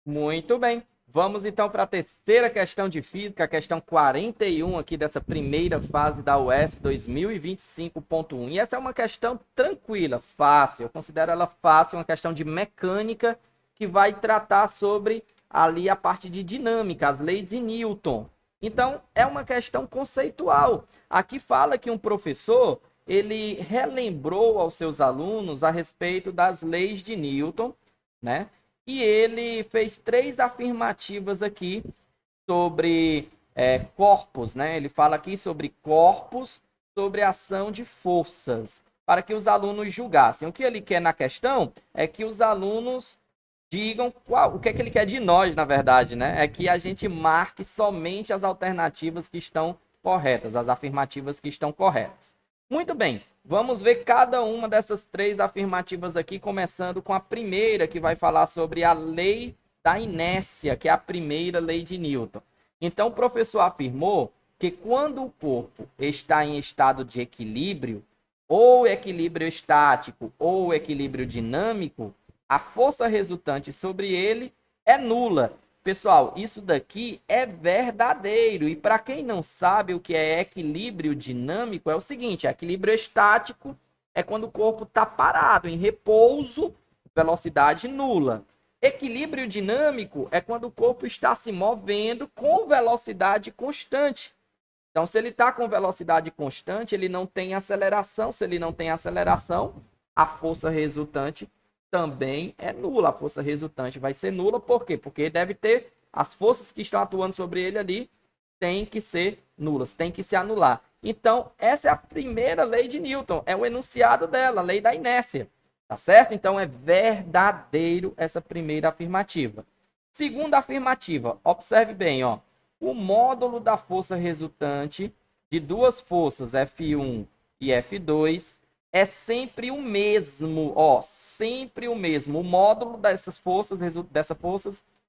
Muito bem. Vamos então para a terceira questão de física, a questão 41 aqui dessa primeira fase da UES 2025.1. E essa é uma questão tranquila, fácil. Eu considero ela fácil, uma questão de mecânica que vai tratar sobre ali a parte de dinâmica, as leis de Newton. Então, é uma questão conceitual. Aqui fala que um professor, ele relembrou aos seus alunos a respeito das leis de Newton, né? E ele fez três afirmativas aqui sobre corpos, né? Ele fala aqui sobre corpos, sobre ação de forças, para que os alunos julgassem. O que ele quer na questão é que os alunos digam o que é que ele quer de nós, na verdade, né? É que a gente marque somente as alternativas que estão corretas, as afirmativas que estão corretas. Muito bem, vamos ver cada uma dessas três afirmativas aqui, começando com a primeira, que vai falar sobre a lei da inércia, que é a primeira lei de Newton. Então, o professor afirmou que quando o corpo está em estado de equilíbrio, ou equilíbrio estático ou equilíbrio dinâmico, a força resultante sobre ele é nula. Pessoal, isso daqui é verdadeiro. E para quem não sabe o que é equilíbrio dinâmico, é o seguinte: equilíbrio estático é quando o corpo está parado, em repouso, velocidade nula. Equilíbrio dinâmico é quando o corpo está se movendo com velocidade constante. Então, se ele está com velocidade constante, ele não tem aceleração. Se ele não tem aceleração, a força resultante também é nula. A força resultante vai ser nula. Por quê? Porque deve ter as forças que estão atuando sobre ele ali têm que ser nulas, têm que se anular. Então, essa é a primeira lei de Newton, é o enunciado dela, a lei da inércia. Tá certo? Então, é verdadeiro essa primeira afirmativa. Segunda afirmativa, observe bem, ó. O módulo da força resultante de duas forças, F1 e F2, é sempre o mesmo, ó, sempre o mesmo. O módulo dessas forças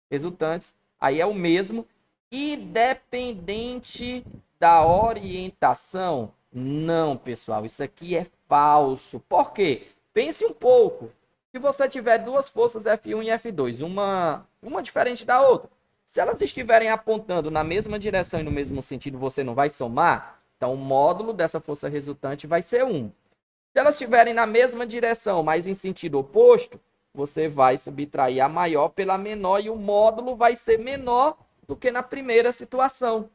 resultantes aí é o mesmo, independente da orientação. Não, pessoal, isso aqui é falso. Por quê? Pense um pouco. Se você tiver duas forças F1 e F2, uma diferente da outra, se elas estiverem apontando na mesma direção e no mesmo sentido, você não vai somar? Então, o módulo dessa força resultante vai ser 1. Se elas estiverem na mesma direção, mas em sentido oposto, você vai subtrair a maior pela menor e o módulo vai ser menor do que na primeira situação.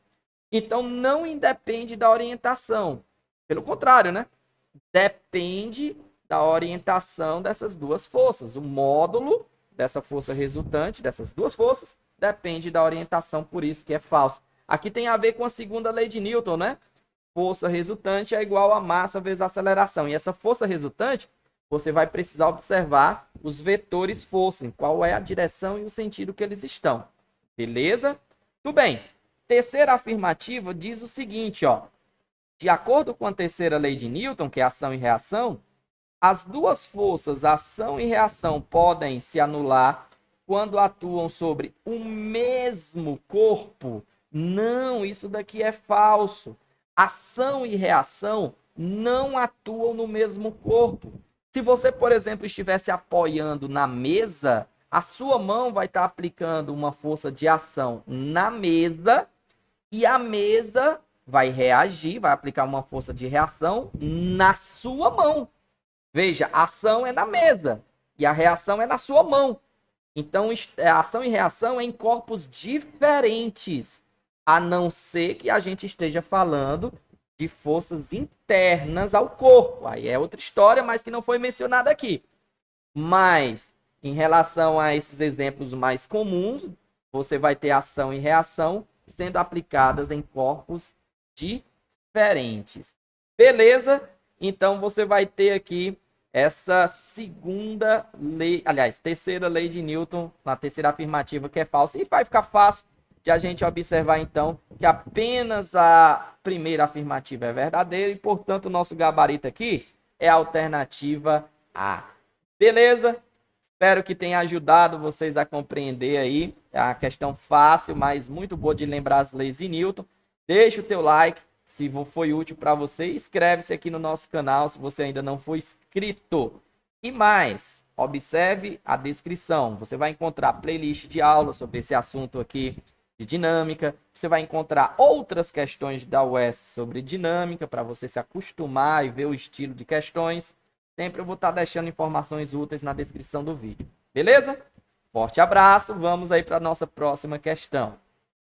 Então, não independe da orientação. Pelo contrário, né? Depende da orientação dessas duas forças. O módulo dessa força resultante, dessas duas forças, depende da orientação, por isso que é falso. Aqui tem a ver com a segunda lei de Newton, né? Força resultante é igual a massa vezes a aceleração. E essa força resultante, você vai precisar observar os vetores força, qual é a direção e o sentido que eles estão. Beleza? Tudo bem. Terceira afirmativa diz o seguinte, ó. De acordo com a terceira lei de Newton, que é ação e reação, as duas forças, ação e reação, podem se anular quando atuam sobre o mesmo corpo. Não, isso daqui é falso. Ação e reação não atuam no mesmo corpo. Se você, por exemplo, estivesse apoiando na mesa, a sua mão vai estar aplicando uma força de ação na mesa e a mesa vai reagir, vai aplicar uma força de reação na sua mão. Veja, a ação é na mesa e a reação é na sua mão. Então, a ação e reação é em corpos diferentes, a não ser que a gente esteja falando de forças internas ao corpo. Aí é outra história, mas que não foi mencionada aqui. Mas, em relação a esses exemplos mais comuns, você vai ter ação e reação sendo aplicadas em corpos diferentes. Beleza? Então, você vai ter aqui essa segunda lei, aliás, terceira lei de Newton, na terceira afirmativa, que é falsa. E vai ficar fácil de a gente observar, então, que apenas a primeira afirmativa é verdadeira e, portanto, o nosso gabarito aqui é a alternativa A. Beleza? Espero que tenha ajudado vocês a compreender aí. É uma questão fácil, mas muito boa de lembrar as leis de Newton. Deixa o teu like se foi útil para você. Inscreve-se aqui no nosso canal se você ainda não for inscrito. E mais, observe a descrição. Você vai encontrar playlist de aula sobre esse assunto aqui de dinâmica. Você vai encontrar outras questões da UES sobre dinâmica para você se acostumar e ver o estilo de questões. Sempre eu vou estar deixando informações úteis na descrição do vídeo. Beleza? Forte abraço. Vamos aí para a nossa próxima questão.